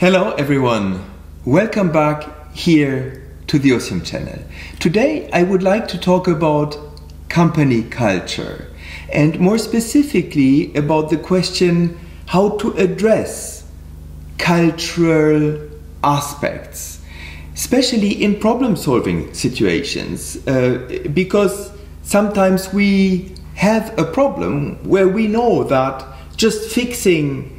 Hello everyone, welcome back here to the OSIM channel. Today I would like to talk about company culture and more specifically about the question how to address cultural aspects, especially in problem-solving situations, because sometimes we have a problem where we know that just fixing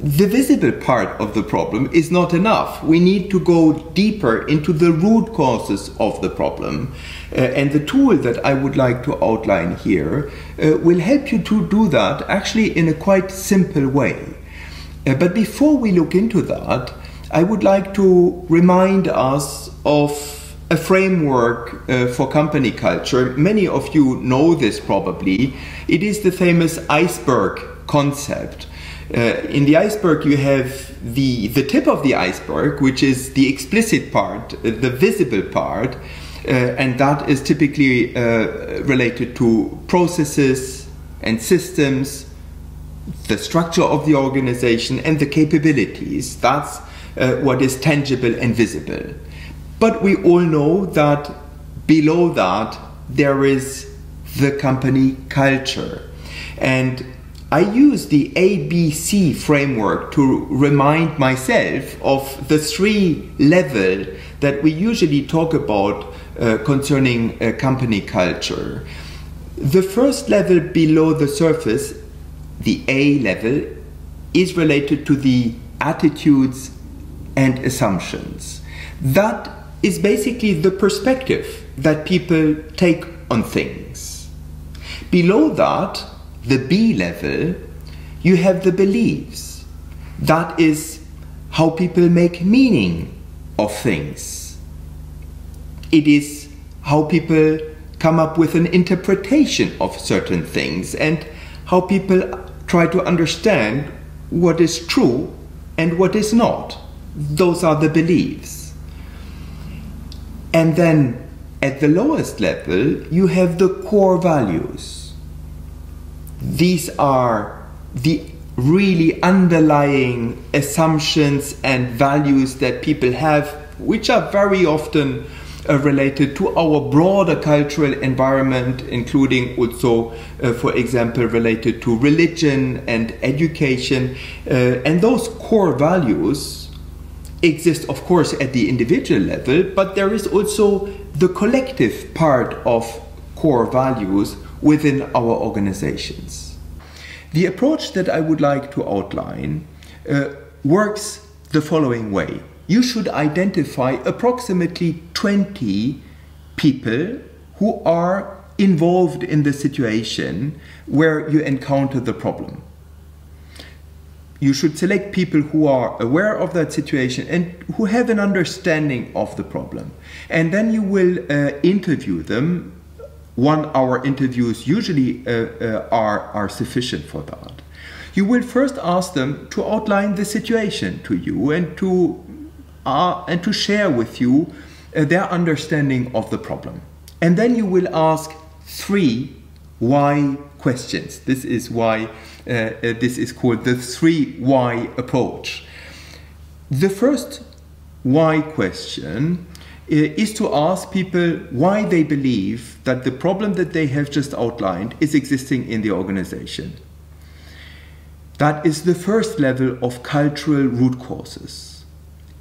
the visible part of the problem is not enough. We need to go deeper into the root causes of the problem. And the tool that I would like to outline here will help you to do that actually in a quite simple way. But before we look into that, I would like to remind us of a framework for company culture. Many of you know this probably. It is the famous iceberg concept. In the iceberg you have the tip of the iceberg, which is the explicit part, the visible part, and that is typically related to processes and systems, the structure of the organization and the capabilities. That's what is tangible and visible. But we all know that below that there is the company culture. And I use the ABC framework to remind myself of the three levels that we usually talk about concerning company culture. The first level below the surface, the A level, is related to the attitudes and assumptions. That is basically the perspective that people take on things. Below that, the B level, you have the beliefs. That is how people make meaning of things. It is how people come up with an interpretation of certain things and how people try to understand what is true and what is not. Those are the beliefs. And then at the lowest level, you have the core values. These are the really underlying assumptions and values that people have, which are very often related to our broader cultural environment, including also, for example, related to religion and education. And those core values exist, of course, at the individual level, but there is also the collective part of core values within our organizations. The approach that I would like to outline works the following way. You should identify approximately 20 people who are involved in the situation where you encounter the problem. You should select people who are aware of that situation and who have an understanding of the problem. And then you will interview them. 1 hour interviews usually are sufficient for that. You will first ask them to outline the situation to you and to share with you their understanding of the problem. And then you will ask 3 why questions. This is why this is called the 3 why approach. The first why question is to ask people why they believe that the problem that they have just outlined is existing in the organization. That is the first level of cultural root causes.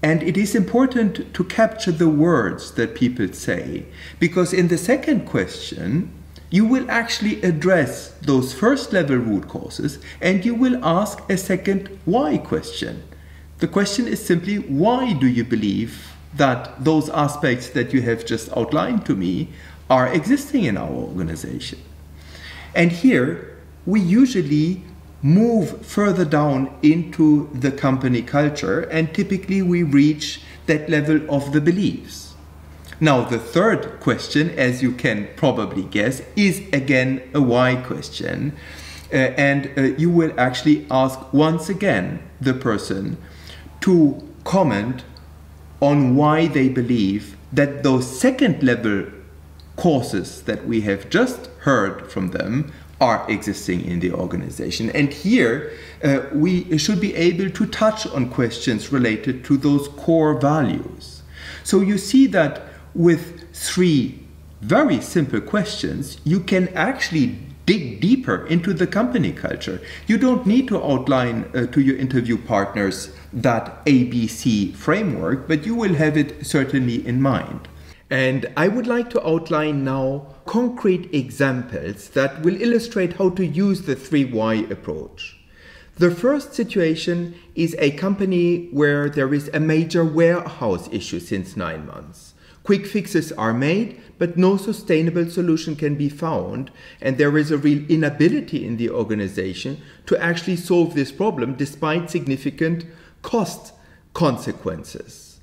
And it is important to capture the words that people say, because in the second question, you will actually address those first level root causes and you will ask a second why question. The question is simply, why do you believe that those aspects that you have just outlined to me are existing in our organization? And here we usually move further down into the company culture and typically we reach that level of the beliefs. Now the third question, as you can probably guess, is again a why question. And you will actually ask once again the person to comment on why they believe that those second level causes that we have just heard from them are existing in the organization. And here we should be able to touch on questions related to those core values. So you see that with 3 very simple questions, you can actually dig deeper into the company culture. You don't need to outline to your interview partners that ABC framework, but you will have it certainly in mind. And I would like to outline now concrete examples that will illustrate how to use the 3Y approach. The first situation is a company where there is a major warehouse issue since 9 months. Quick fixes are made, but no sustainable solution can be found, and there is a real inability in the organization to actually solve this problem despite significant cost consequences.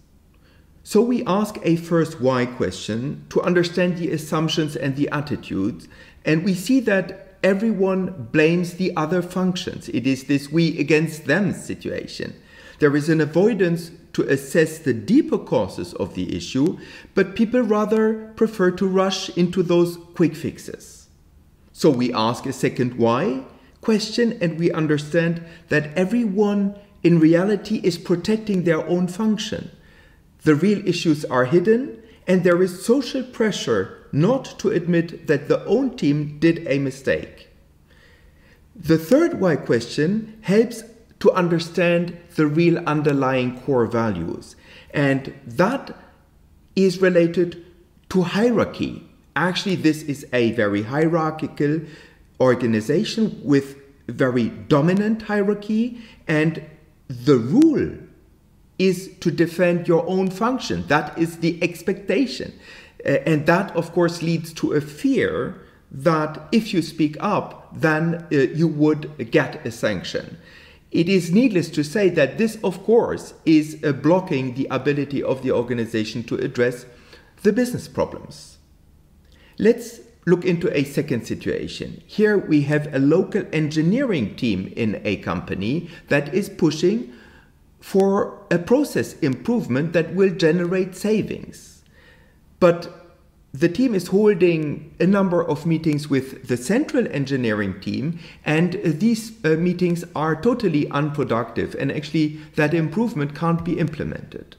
So we ask a first why question to understand the assumptions and the attitudes, and we see that everyone blames the other functions. It is this we against them situation. There is an avoidance to assess the deeper causes of the issue, but people rather prefer to rush into those quick fixes. So we ask a second why question, and we understand that everyone in reality is protecting their own function. The real issues are hidden, and there is social pressure not to admit that the own team did a mistake. The third why question helps to understand the real underlying core values, and that is related to hierarchy. Actually, this is a very hierarchical organization with very dominant hierarchy, and the rule is to defend your own function. That is the expectation. And that, of course, leads to a fear that if you speak up, then you would get a sanction. It is needless to say that this, of course, is blocking the ability of the organization to address the business problems. Let's look into a second situation. Here we have a local engineering team in a company that is pushing for a process improvement that will generate savings. But the team is holding a number of meetings with the central engineering team, and these meetings are totally unproductive, and actually that improvement can't be implemented.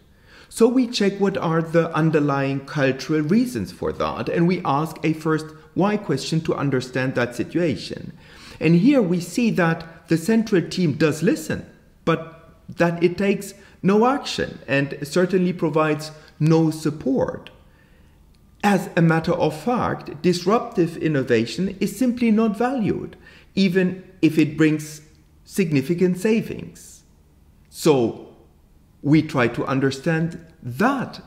So we check what are the underlying cultural reasons for that, and we ask a first why question to understand that situation. And here we see that the central team does listen, but that it takes no action and certainly provides no support. As a matter of fact, disruptive innovation is simply not valued, even if it brings significant savings. So we try to understand that.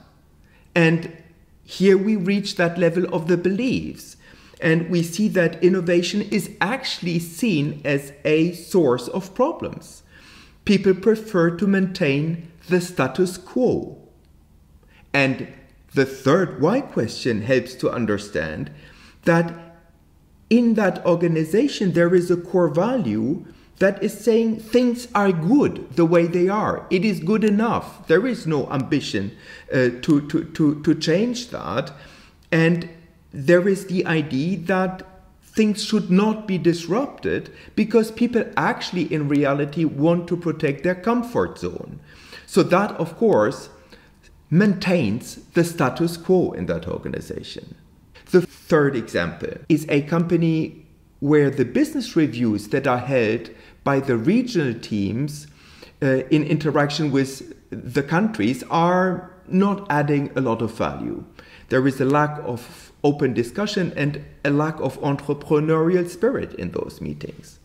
And here we reach that level of the beliefs. And we see that innovation is actually seen as a source of problems. People prefer to maintain the status quo. And the third why question helps to understand that in that organization there is a core value that is saying things are good the way they are. It is good enough. There is no ambition to change that. And there is the idea that things should not be disrupted because people actually in reality want to protect their comfort zone. So that, of course, maintains the status quo in that organization. The third example is a company where the business reviews that are held by the regional teams in interaction with the countries are not adding a lot of value. There is a lack of open discussion and a lack of entrepreneurial spirit in those meetings.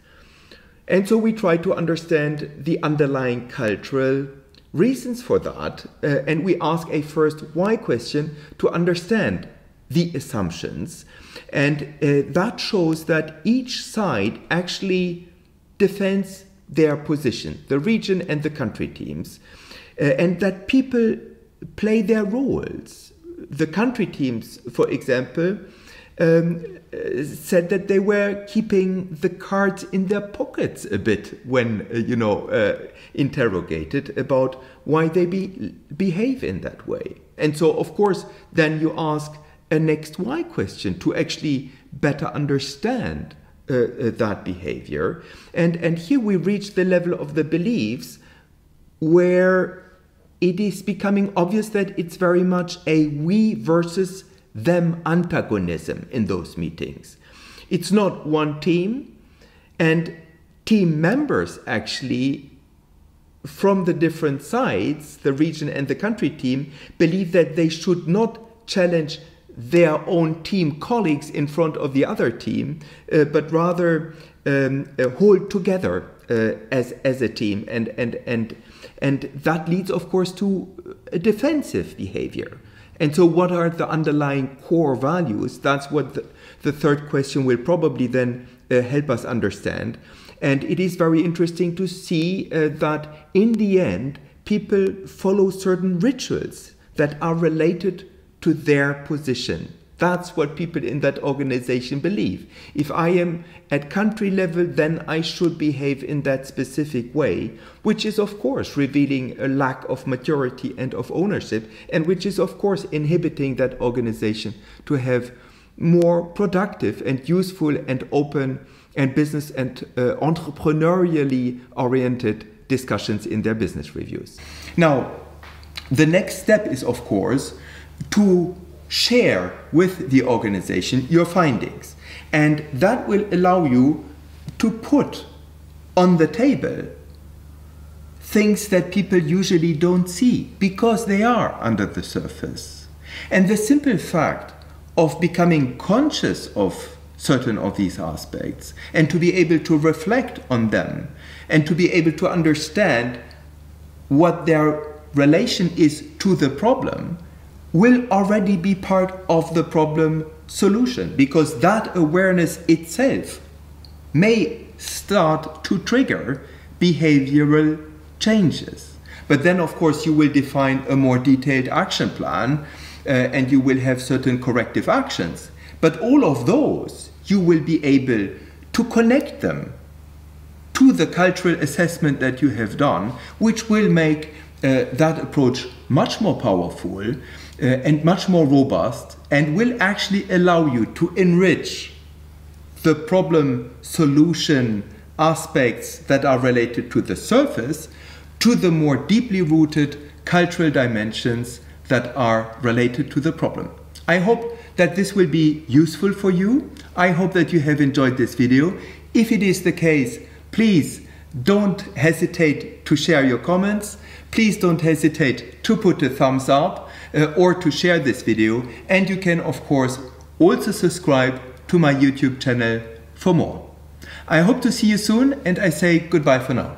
And so we try to understand the underlying cultural reasons for that, and we ask a first why question to understand the assumptions. And that shows that each side actually defends their position, the region and the country teams, and that people play their roles. The country teams, for example, said that they were keeping the cards in their pockets a bit when, interrogated about why they behave in that way. And so, of course, then you ask a next why question to actually better understand that behavior. And here we reach the level of the beliefs where it is becoming obvious that it's very much a we versus them antagonism in those meetings. It's not one team, and team members actually from the different sides, the region and the country team, believe that they should not challenge their own team colleagues in front of the other team, but rather hold together as a team. And that leads, of course, to a defensive behavior. And so what are the underlying core values? That's what the third question will probably then help us understand. And it is very interesting to see that in the end, people follow certain rituals that are related to their position. That's what people in that organization believe. If I am at country level, then I should behave in that specific way, which is of course revealing a lack of maturity and of ownership, and which is of course inhibiting that organization to have more productive and useful and open and business and entrepreneurially oriented discussions in their business reviews. Now, the next step is of course to share with the organization your findings, and that will allow you to put on the table things that people usually don't see because they are under the surface. And the simple fact of becoming conscious of certain of these aspects and to be able to reflect on them and to be able to understand what their relation is to the problem will already be part of the problem solution, because that awareness itself may start to trigger behavioral changes. But then of course you will define a more detailed action plan and you will have certain corrective actions. But all of those you will be able to connect them to the cultural assessment that you have done, which will make that approach much more powerful and much more robust, and will actually allow you to enrich the problem solution aspects that are related to the surface to the more deeply rooted cultural dimensions that are related to the problem. I hope that this will be useful for you. I hope that you have enjoyed this video. If it is the case, please don't hesitate to share your comments. Please don't hesitate to put a thumbs up or to share this video. And you can, of course, also subscribe to my YouTube channel for more. I hope to see you soon, and I say goodbye for now.